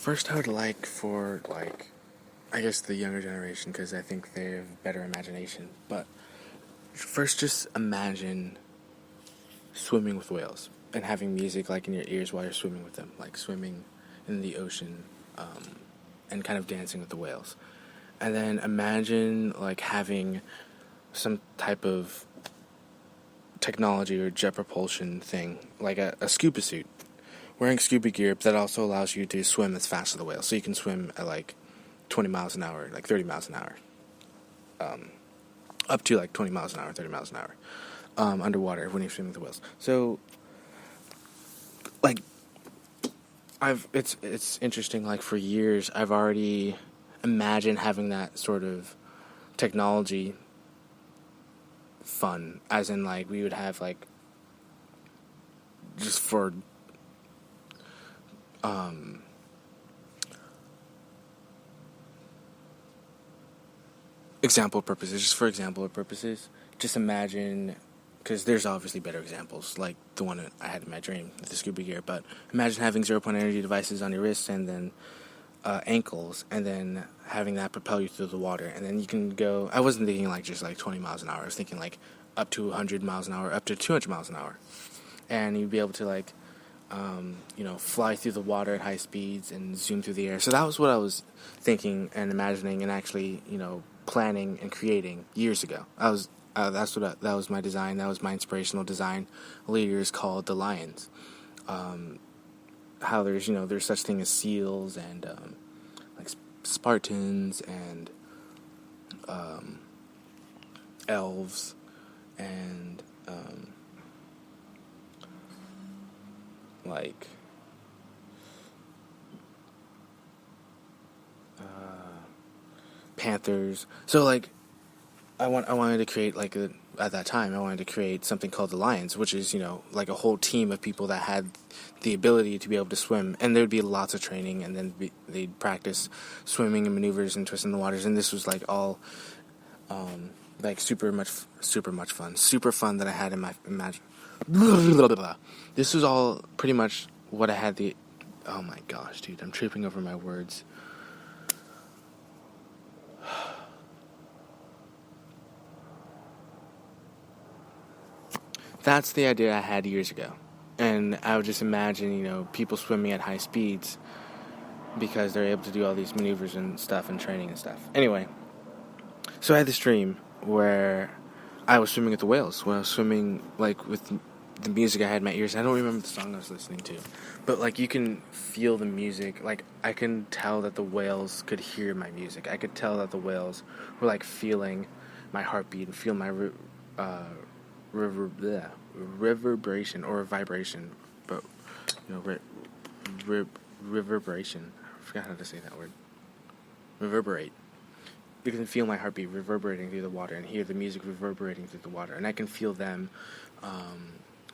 First, I would like for, like, I guess the younger generation, because I think they have better imagination. But first, just imagine swimming with whales and having music, like, in your ears while you're swimming with them, like swimming in the ocean, and kind of dancing with the whales. And then imagine, like, having some type of technology or jet propulsion thing, like a scuba suit, wearing scuba gear that also allows you to swim as fast as the whale. So you can swim at like 20 miles an hour, like 30 miles an hour, up to like 20 miles an hour, 30 miles an hour, underwater when you're swimming with the whales. So, like, it's interesting. Like, for years, I've already imagined having that sort of technology fun, as in, like, we would have, like, just for example purposes, just imagine, because there's obviously better examples, like the one that I had in my dream with the scuba gear, but imagine having 0-point energy devices on your wrists and then ankles, and then having that propel you through the water, and then you can go, I wasn't thinking like just like 20 miles an hour, I was thinking like up to 100 miles an hour, up to 200 miles an hour, and you'd be able to like, fly through the water at high speeds and zoom through the air. So that was what I was thinking and imagining and actually, planning and creating years ago. That was my design. That was my inspirational design. Later is called the Lions. How there's such thing as seals and like Spartans and elves and like panthers. So like I wanted to create like at that time I wanted to create something called the Lions, which is like a whole team of people that had the ability to be able to swim, and there would be lots of training, and then they'd practice swimming and maneuvers and twisting the waters, and this was like all like super much fun, super fun that I had in my imagine. This was all pretty much what I had the. Oh my gosh, dude, I'm tripping over my words. That's the idea I had years ago. And I would just imagine, people swimming at high speeds because they're able to do all these maneuvers and stuff and training and stuff. Anyway, so I had this dream where I was swimming with the whales, where I was swimming, like, with the music I had in my ears. I don't remember the song I was listening to, but, like, you can feel the music. Like, I can tell that the whales could hear my music. I could tell that the whales were, like, feeling my heartbeat and feel my reverberation or vibration, but reverberation. I forgot how to say that word. Reverberate. You can feel my heartbeat reverberating through the water and hear the music reverberating through the water, and I can feel them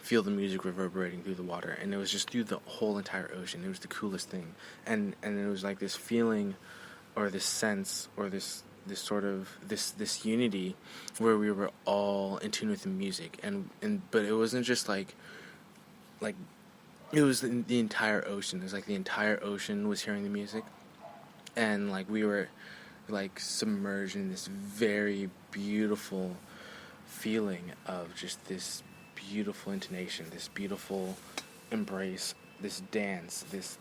feel the music reverberating through the water, and it was just through the whole entire ocean. It was the coolest thing, and it was like this feeling or this sense or this sort of this unity where we were all in tune with the music, but it wasn't just like it was the entire ocean. It was like the entire ocean was hearing the music, and like we were like submerged in this very beautiful feeling of just this beautiful intonation, this beautiful embrace, this dance, this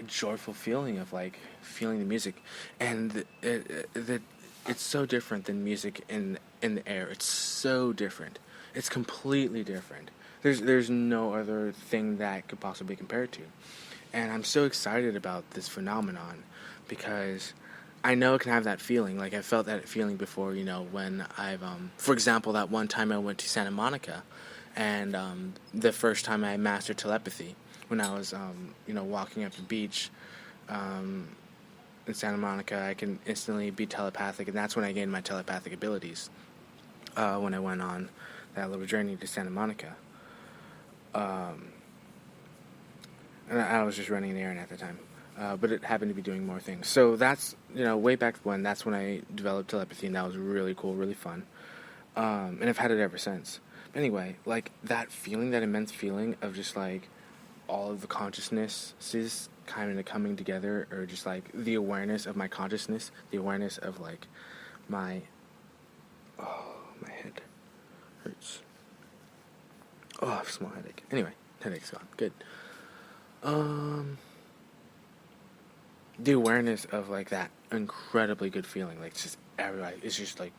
joyful feeling of like feeling the music, and it's so different than music in the air. It's so different. It's completely different. There's no other thing that could possibly compare it to, and I'm so excited about this phenomenon because I know it can have that feeling. Like I felt that feeling before, when I've for example, that one time I went to Santa Monica, and the first time I mastered telepathy. When I was, walking up the beach in Santa Monica, I can instantly be telepathic, and that's when I gained my telepathic abilities, when I went on that little journey to Santa Monica. And I was just running the errand at the time, but it happened to be doing more things. So that's, way back when, that's when I developed telepathy, and that was really cool, really fun. And I've had it ever since. But anyway, like, that feeling, that immense feeling of just, like, all of the consciousnesses kind of coming together, or just like the awareness of my consciousness, the awareness of like my head hurts. Oh, I have a small headache. Anyway, headache's gone. Good. The awareness of like that incredibly good feeling, like just everybody, it's just like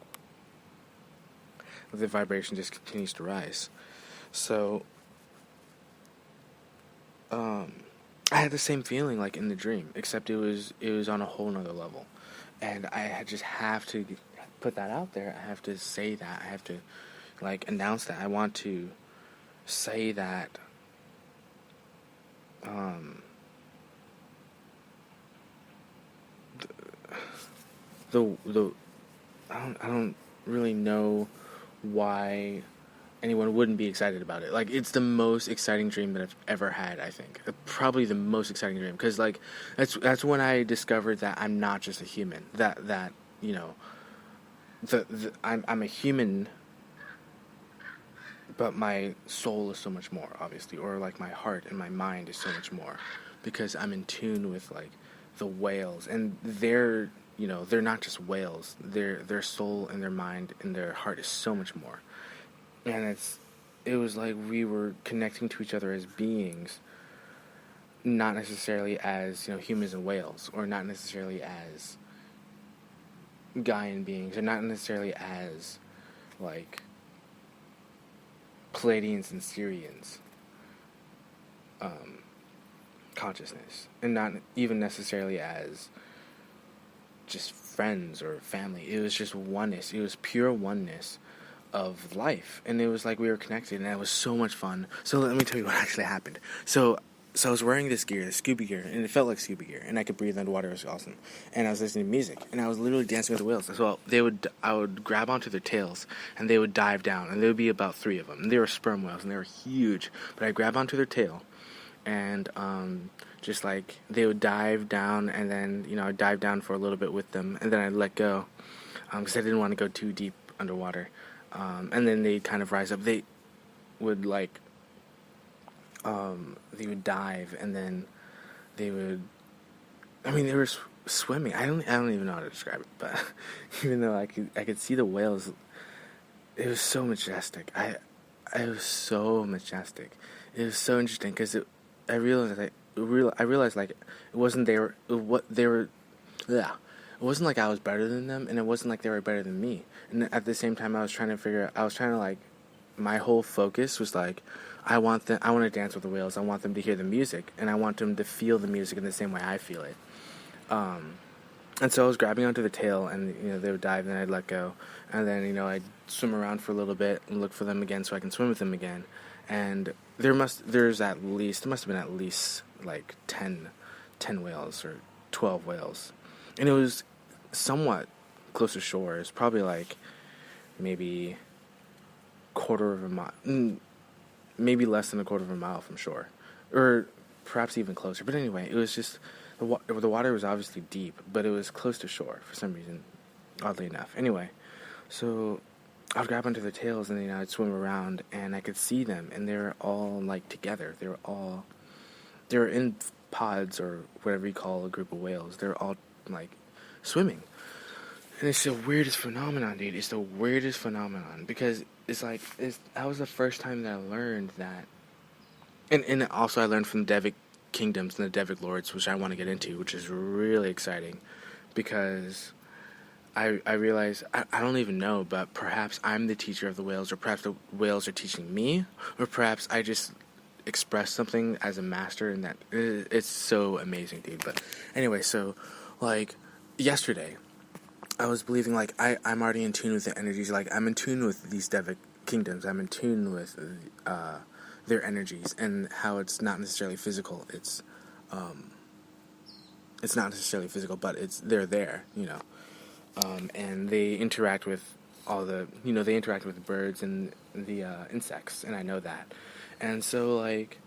the vibration just continues to rise. So, I had the same feeling like in the dream, except it was on a whole nother level, and I just have to put that out there. I have to say that. I have to like announce that. I want to say that. The I don't really know why anyone wouldn't be excited about it. Like, it's the most exciting dream that I've ever had, I think. Probably the most exciting dream, because like that's when I discovered that I'm not just a human. That you know, I'm a human, but my soul is so much more, obviously, or like my heart and my mind is so much more, because I'm in tune with like the whales, and they're not just whales. Their soul and their mind and their heart is so much more, and it was like we were connecting to each other as beings, not necessarily as humans and whales, or not necessarily as Gaian beings, or not necessarily as like Pleiadians and Syrians consciousness, and not even necessarily as just friends or family. It was just oneness. It was pure oneness of life, and it was like we were connected, and that was so much fun. So let me tell you what actually happened. So I was wearing this gear, this scuba gear, and it felt like scuba gear, and I could breathe underwater. It was awesome. And I was listening to music, and I was literally dancing with the whales. So I would grab onto their tails, and they would dive down, and there would be about 3 of them. And they were sperm whales, and they were huge. But I'd grab onto their tail, and just like they would dive down, and then I'd dive down for a little bit with them, and then I'd let go, because I didn't want to go too deep underwater. And then they'd kind of rise up. They would they would dive, and then they were swimming. I don't even know how to describe it, but even though I could see the whales, it was so majestic. It was so majestic. It was so interesting, because I realized like it wasn't yeah. It wasn't like I was better than them, and it wasn't like they were better than me. And at the same time, I was trying to like, my whole focus was like, I want to dance with the whales. I want them to hear the music, and I want them to feel the music in the same way I feel it. And so I was grabbing onto the tail, and they would dive, and then I'd let go, and then I'd swim around for a little bit and look for them again, so I can swim with them again. And there must have been at least like 10 whales or 12 whales, and it was somewhat close to shore. It's probably like maybe quarter of a mile, maybe less than a quarter of a mile from shore, or perhaps even closer. But anyway, it was just the water was obviously deep, but it was close to shore for some reason, oddly enough. Anyway, so I'd grab onto their tails, and I'd swim around, and I could see them, and they were all like together. They were in pods, or whatever you call a group of whales. They're all like swimming. And it's the weirdest phenomenon, dude. It's the weirdest phenomenon, because that was the first time that I learned that. And also I learned from the Devic kingdoms and the Devic lords, which I want to get into, which is really exciting, because I realize, I don't even know, but perhaps I'm the teacher of the whales, or perhaps the whales are teaching me, or perhaps I just express something as a master, and that it's so amazing, dude. But anyway, so like yesterday, I was believing like I'm already in tune with the energies. Like, I'm in tune with these Devic kingdoms. I'm in tune with their energies, and how it's not necessarily physical. It's not necessarily physical, but they're there, and they interact with they interact with the birds and the insects, and I know that. And so like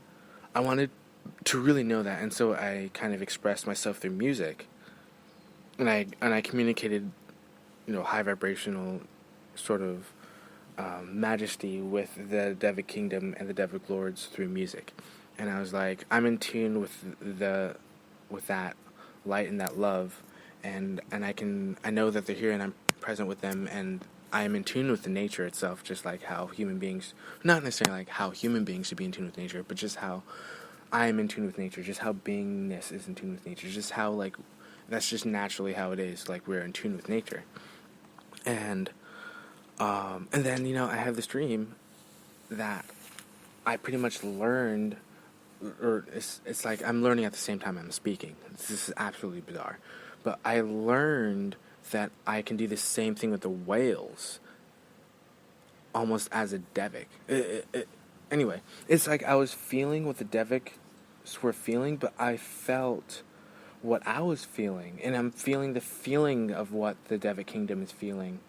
I wanted to really know that, and so I kind of expressed myself through music, and I communicated high vibrational sort of majesty with the Devic kingdom and the Devic lords through music. and I was like, I'm in tune with that light and that love, and I know that they're here, and I'm present with them, and I am in tune with the nature itself, just like how human beings, not necessarily like how human beings should be in tune with nature, but just how I am in tune with nature, just how beingness is in tune with nature, just how, like, that's just naturally how it is, like, we're in tune with nature. And and then, I have this dream that I pretty much learned, or it's like I'm learning at the same time I'm speaking. This is absolutely bizarre. But I learned that I can do the same thing with the whales, almost as a Devik. Anyway, it's like I was feeling what the Deviks were feeling, but I felt what I was feeling, and I'm feeling the feeling of what the Devik Kingdom is feeling,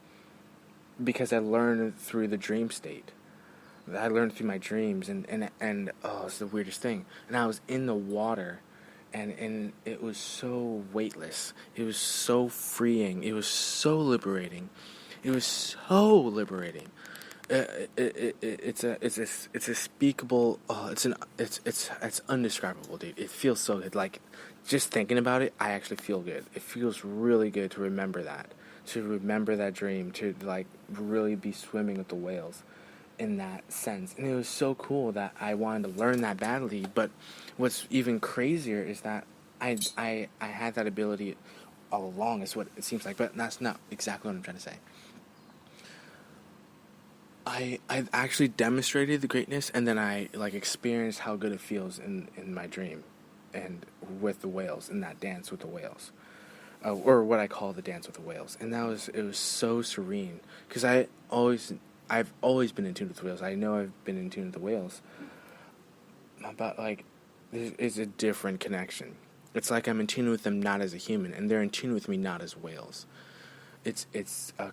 because I learned through the dream state. I learned through my dreams, and oh, it's the weirdest thing. And I was in the water, and it was so weightless. It was so freeing. It was so liberating. It was so liberating. It's a speakable. Oh, it's undescribable, dude. It feels so good. Like, just thinking about it, I actually feel good. It feels really good to remember that. To remember that dream. To, like, really be swimming with the whales in that sense. And it was so cool that I wanted to learn that badly. But what's even crazier is that I had that ability all along, is what it seems like. But that's not exactly what I'm trying to say. I actually demonstrated the greatness, and then I, like, experienced how good it feels in my dream, and with the whales, in that dance with the whales, or what I call the dance with the whales. And it was so serene, because I've always been in tune with the whales. I know I've been in tune with the whales, but, like, it's a different connection. It's like I'm in tune with them not as a human, and they're in tune with me not as whales. It's a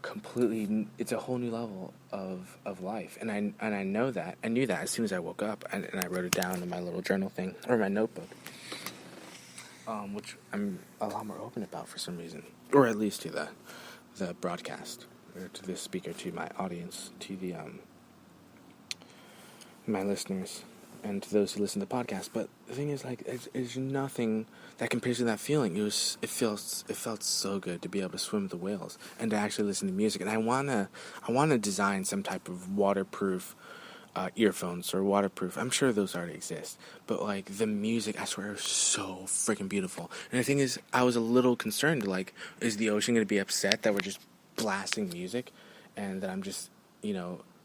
whole new level of life, and I know that. I knew that as soon as I woke up, and I wrote it down in my little journal thing, or my notebook, which I'm a lot more open about for some reason, or at least to the broadcast, or to the speaker, to my audience, to the my listeners, and to those who listen to the podcast. But the thing is, like, there's nothing that compares to that feeling. It felt so good to be able to swim with the whales and to actually listen to music. And I wanna design some type of waterproof earphones, or waterproof. I'm sure those already exist, but, like, the music, I swear, is so freaking beautiful. And the thing is, I was a little concerned, like, is the ocean gonna be upset that we're just blasting music, and that I'm just,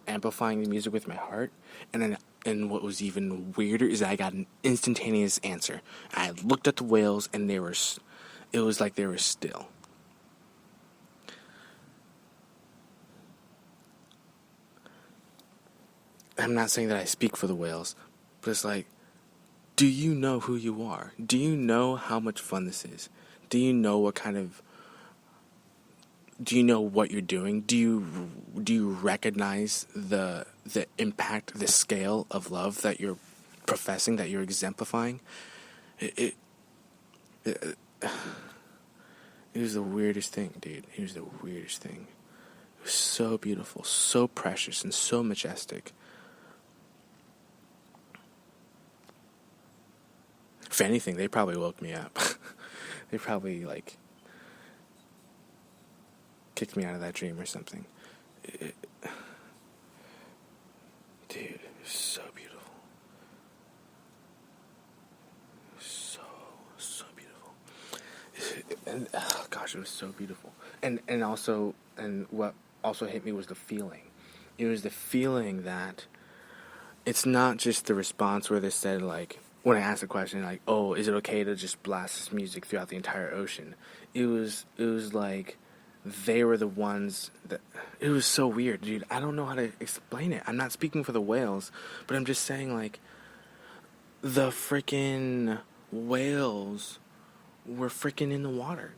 amplifying the music with my heart? And what was even weirder is that I got an instantaneous answer. I looked at the whales, and it was like they were still. I'm not saying that I speak for the whales, but it's like, do you know who you are? Do you know how much fun this is? Do you know do you know what you're doing? Do you recognize the impact, the scale of love that you're professing, that you're exemplifying? It was the weirdest thing, dude. It was the weirdest thing. It was so beautiful, so precious, and so majestic. If anything, they probably woke me up. They probably, like, kicked me out of that dream or something. Dude, it was so beautiful. So beautiful. And, oh gosh, it was so beautiful. And what also hit me was the feeling. It was the feeling that it's not just the response where they said, like, when I asked the question, like, oh, is it okay to just blast this music throughout the entire ocean? It was like, they were the ones that... It was so weird, dude. I don't know how to explain it. I'm not speaking for the whales, but I'm just saying, like, the freaking whales were freaking in the water.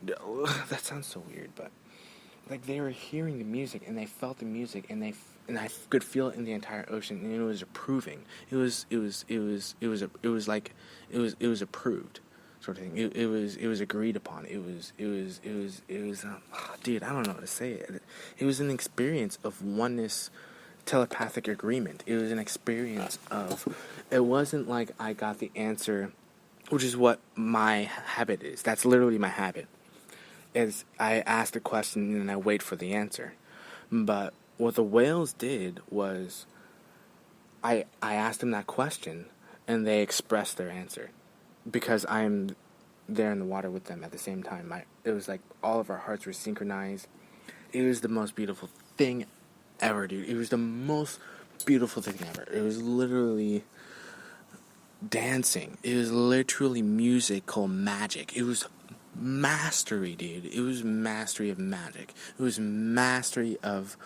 That sounds so weird, but, like, they were hearing the music, and they felt the music, and I could feel it in the entire ocean, and it was approving. It was approved, sort of thing. It was agreed upon. It was dude, I don't know how to say it. It was an experience of oneness telepathic agreement. It was an experience of, it wasn't like I got the answer, which is what my habit is. That's literally my habit. Is I ask the question and I wait for the answer. But what the whales did was I asked them that question and they expressed their answer because I'm there in the water with them at the same time. It was like all of our hearts were synchronized. It was the most beautiful thing ever, dude. It was the most beautiful thing ever. It was literally dancing. It was literally musical magic. It was mastery, dude. It was mastery of magic. It was mastery of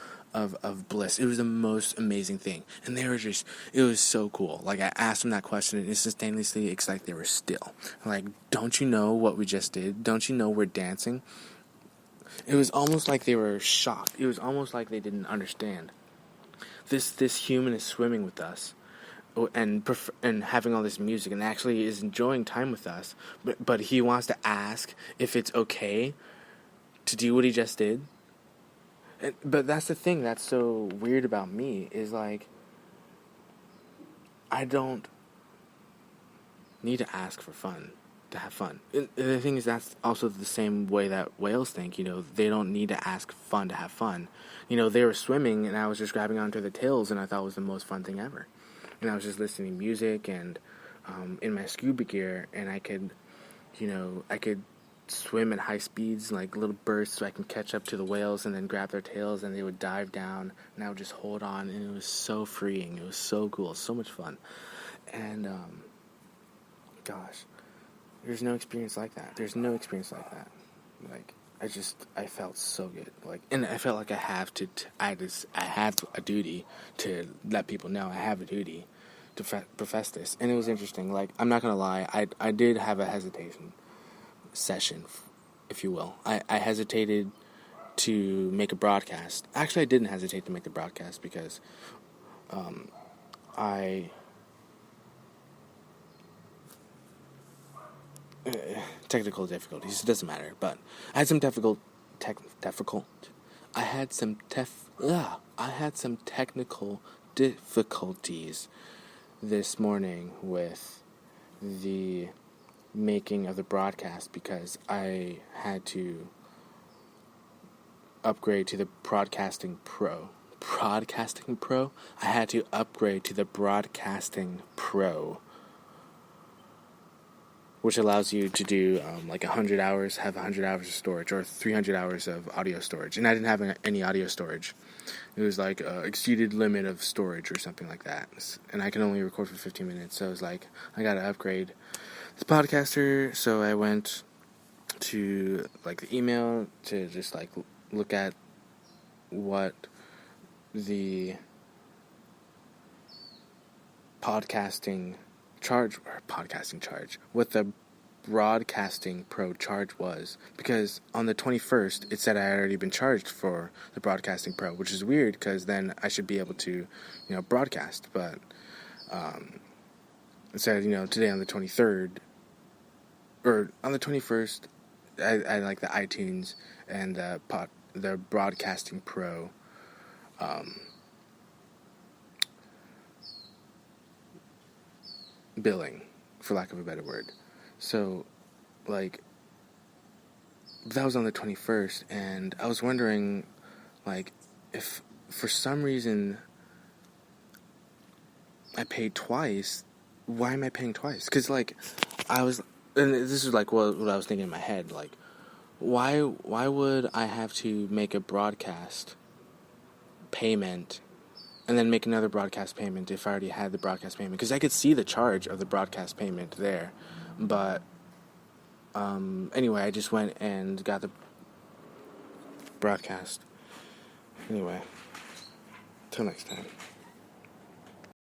bliss. It was the most amazing thing. And they were just, it was so cool. Like, I asked them that question, and instantaneously, it's like they were still. Like, don't you know what we just did? Don't you know we're dancing? It was almost like they were shocked. It was almost like they didn't understand. This human is swimming with us, and having all this music, and actually is enjoying time with us. But he wants to ask if it's okay to do what he just did. But that's the thing that's so weird about me, is like, I don't need to ask for fun, to have fun. And the thing is, that's also the same way that whales think, they don't need to ask fun to have fun. They were swimming, and I was just grabbing onto the tails, and I thought it was the most fun thing ever. And I was just listening to music, and in my scuba gear, and I could swim at high speeds, like little bursts, so I can catch up to the whales and then grab their tails, and they would dive down, and I would just hold on, and it was so freeing. It was so cool, so much fun. And gosh, there's no experience like that. There's no experience like that. Like, I felt so good. Like, and I felt like I have a duty to let people know. I have a duty to profess this. And it was interesting. Like, I'm not gonna lie, I did have a hesitation session, if you will. I hesitated to make a broadcast. Actually, I didn't hesitate to make the broadcast because technical difficulties. It doesn't matter, but I had some I had some technical difficulties this morning with the making of the broadcast because I had to upgrade to the Broadcasting Pro. I had to upgrade to the Broadcasting Pro, which allows you to do like 100 hours, have 100 hours of storage, or 300 hours of audio storage. And I didn't have any audio storage. It was like exceeded limit of storage or something like that. And I can only record for 15 minutes. So I was like, I got to upgrade the podcaster. So I went to like the email to just like look at what the podcasting charge, what the Broadcasting Pro charge was, because on the 21st it said I had already been charged for the Broadcasting Pro, which is weird because then I should be able to broadcast, but it said today on the 23rd or on the 21st I like the iTunes and the Broadcasting Pro billing, for lack of a better word. So, like, that was on the 21st, and I was wondering, like, if for some reason I paid twice, why am I paying twice? Because, like, and this is, like, what I was thinking in my head, like, why would I have to make a broadcast payment and then make another broadcast payment if I already had the broadcast payment? Because I could see the charge of the broadcast payment there. But anyway, I just went and got the broadcast. Anyway, till next time.